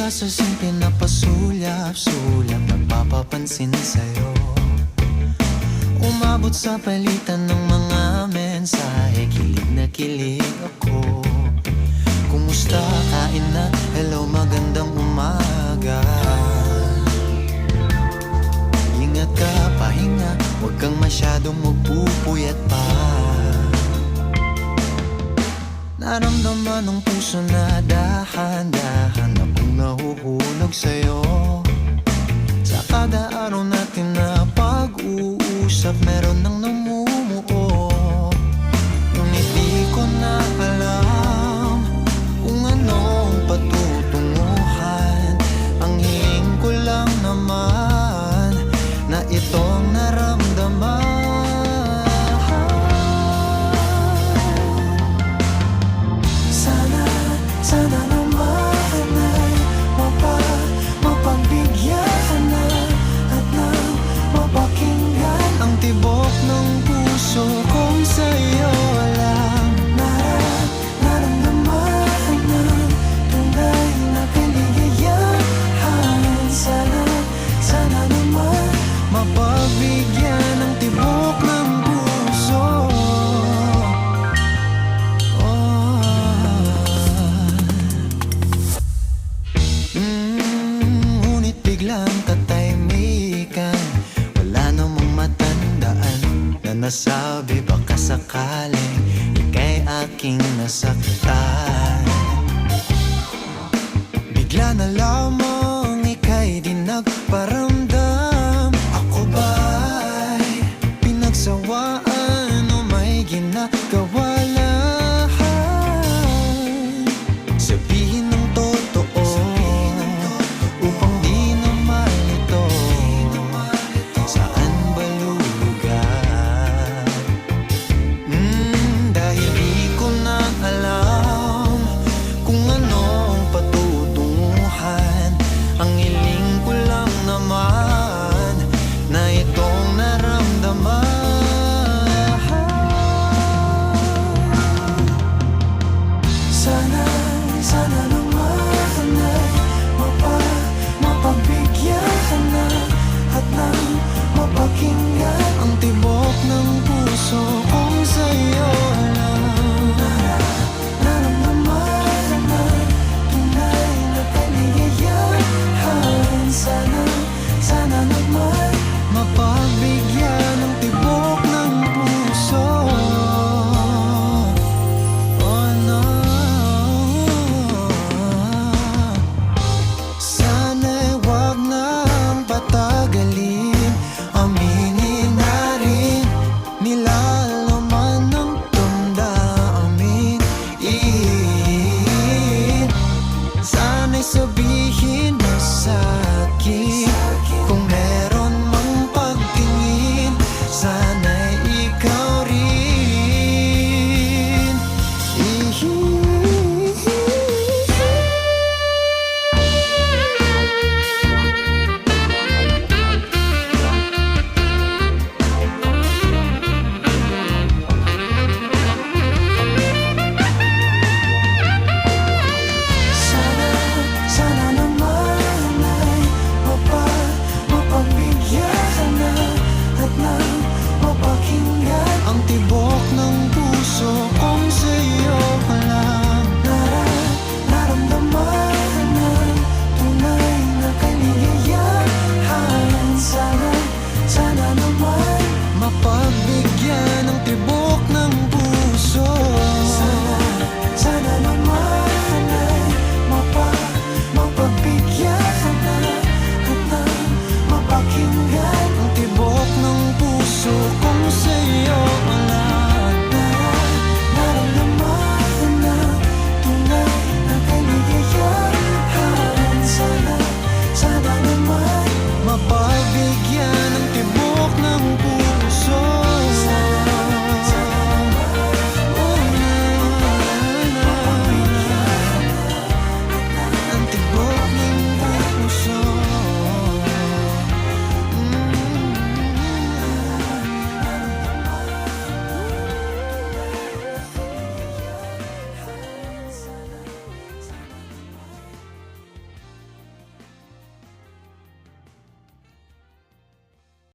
ba sa simple na pasulyap-sulyap nagpapapansin sa'yo? Umabot sa palitan ng mga mensahe, kilig na kilig ako. Kumusta, kain na, hello, magandang umaga. Ingat ka, pahinga, huwag kang masyadong magpupuyat pa. Naramdaman ng puso na dahan-dahan akong nahuhulog sa'yo. Sa kada araw natin na pag-uusap, meron nang namumuo. Ngunit di ko na alam kung anong patutunguhan. Ang hiling ko lang naman na itong naramdaman. Sana naman ay mapagbigyan na at nang mapakinggan ang tibok ng puso kong sa'yo lang naramdaman ng tunay na kaligayahan. Sana naman mapagbigyan ang tibok ng puso. Ngunit biglang katahimikan, wala namang matandaan na nasabi baka sakaling ika'y aking nasaktan. Bigla na lamang ika'y di nagparamdam. Ako ba'y pinagsawaan o may ginagawa lang? Sabihin ng totoo upang di na malito. Saan ba lulugar? Dahil di ko na alam kung anong patutunguhan. Ang hiling ko lang naman na itong naramdaman. Sana naman ay mapagbigyan na at nang mapakinggan ang tibok ng puso kong sa'yo lang.